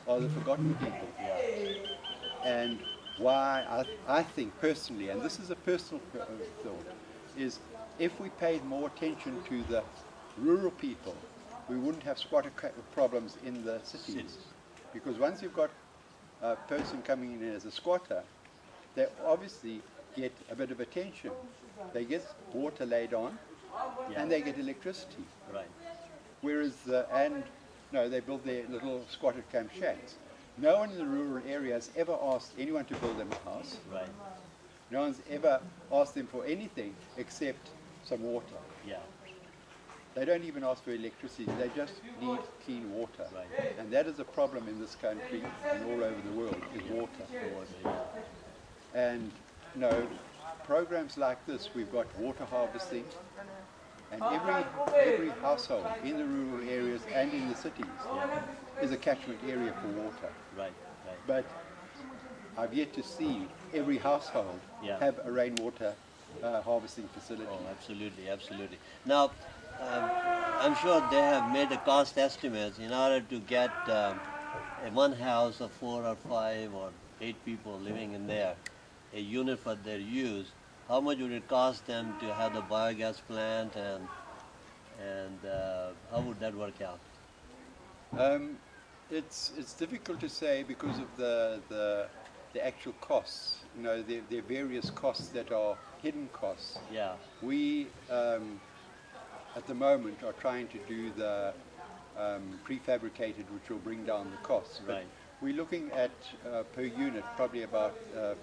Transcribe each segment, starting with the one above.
are the forgotten people. And why I think personally, and this is a personal thought, is if we paid more attention to the rural people, we wouldn't have squatter problems in the cities. Because once you've got a person coming in as a squatter, they obviously get a bit of attention. They get water laid on, and they get electricity. Right. Whereas, they build their little squatter camp shacks. No one in the rural area has ever asked anyone to build them a house. Right. No one's ever asked them for anything except some water. Yeah. They don't even ask for electricity, they just need clean water. Right. And that is a problem in this country and all over the world, is water. And programs like this, we've got water harvesting, and every household in the rural areas and in the cities is a catchment area for water. Right. But I've yet to see every household have a rainwater harvesting facility. Oh, absolutely, absolutely. Now, I'm sure they have made the cost estimates in order to get one house of 4 or 5 or 8 people living in there, a unit for their use. How much would it cost them to have the biogas plant, and how would that work out? It's difficult to say because of the actual costs. There are various costs that are hidden costs. Yeah. We at the moment are trying to do the prefabricated, which will bring down the costs. But right. We're looking at per unit probably about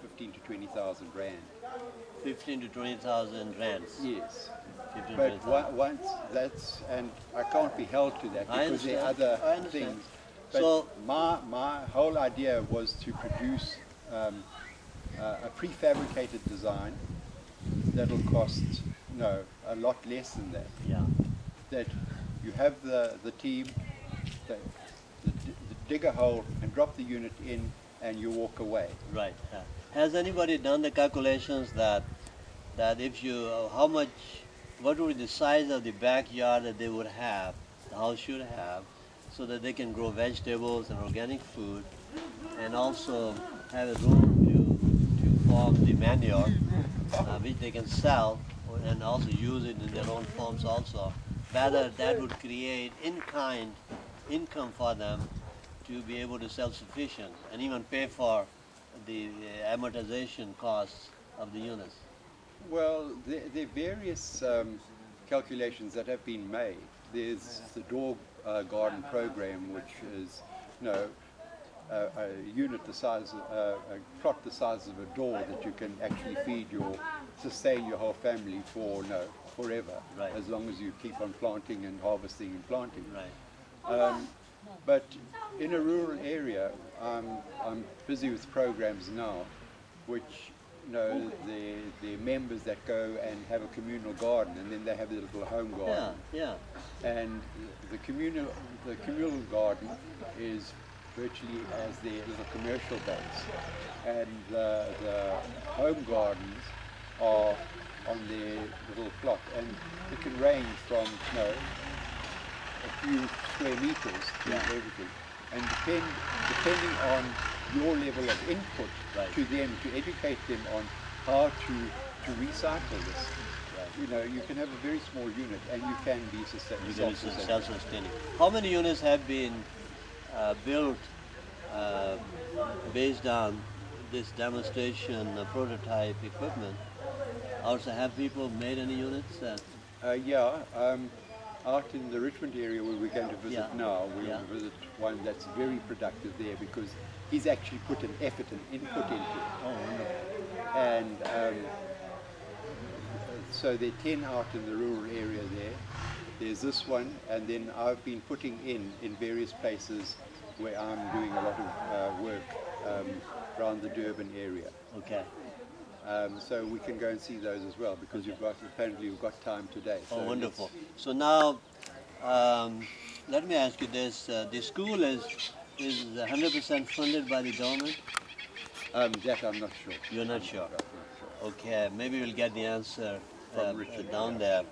15 to 20,000 rand. 15 to 20,000 rands. Yes. 15 But once that's, and I can't be held to that because there are other things. But so my whole idea was to produce a prefabricated design that'll cost a lot less than that. Yeah. That you have the team that dig a hole and drop the unit in and you walk away. Right. Has anybody done the calculations that if you what would be the size of the backyard that they would have, the house should have, so that they can grow vegetables and organic food, and also have a room to form the manure, which they can sell and also use it in their own farms also. Rather, that would create in-kind income for them to be able to self-sufficient and even pay for the amortization costs of the units. Well, there are various calculations that have been made. There's the door garden program, which is a unit the size, a plot the size of a door that you can actually sustain your whole family for forever, right. As long as you keep on planting and harvesting and planting. Right. But in a rural area, I'm busy with programs now, which the members that go and have a communal garden, and then they have their little home garden. Yeah. And the communal garden is virtually as their little commercial base, and the home gardens are on their little plot, and it can range from a few square meters to everything, and depending on your level of input to them, to educate them on how to recycle this. You can have a very small unit and you can be self-sustaining. How many units have been built based on this demonstration prototype equipment? Also, have people made any units? Out in the Richmond area where we're going to visit now, we'll visit one that's very productive there because he's actually put an effort and input into it. Oh, wonderful. And so there are 10 out in the rural area there. There's this one, and then I've been putting in various places where I'm doing a lot of work around the Durban area. Okay. So we can go and see those as well because apparently you've got time today. So wonderful. So now, let me ask you this: the school is 100% funded by the government? That I'm not sure. You're not sure? I'm not sure. Okay, maybe we'll get the answer From Richard, down there.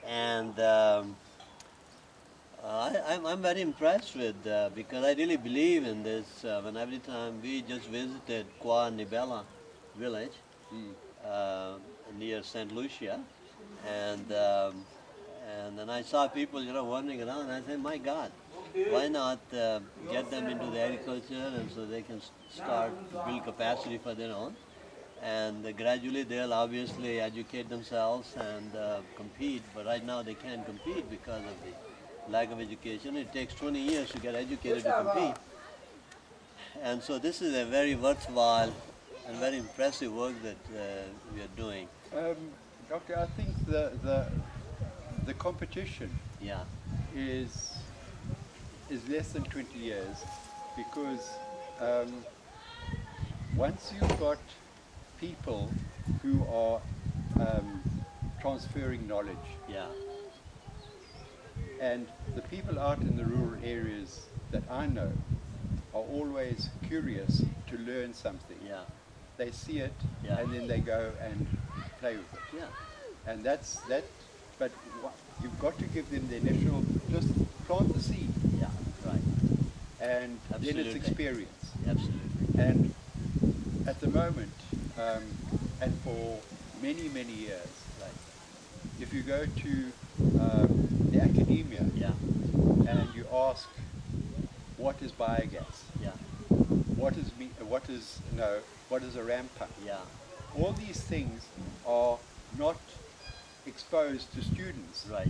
And I'm very impressed with because I really believe in this. When every time we just visited Qua Nibela village Mm. uh, near St. Lucia, and and then I saw people wandering around. And I said, my God, why not get them into the agriculture and so they can start to build capacity for their own, and gradually they'll obviously educate themselves and compete. But right now they can't compete because of the lack of education. It takes 20 years to get educated to compete. And so this is a very worthwhile and very impressive work that we are doing. Um, Doctor, I think the competition Yeah, is less than 20 years because once you've got people who are transferring knowledge, yeah, and the people out in the rural areas that I know are always curious to learn something. yeah, They see it Yeah. and then they go and play with it. yeah, And that's that. But you've got to give them the initial, just plant the seed, yeah, right, and then Absolutely. it's experience. absolutely. And at the moment, and for many, many years, Right, if you go to the academia yeah, and you ask, what is biogas? yeah, What is a ram pump? yeah, All these things are not exposed to students right,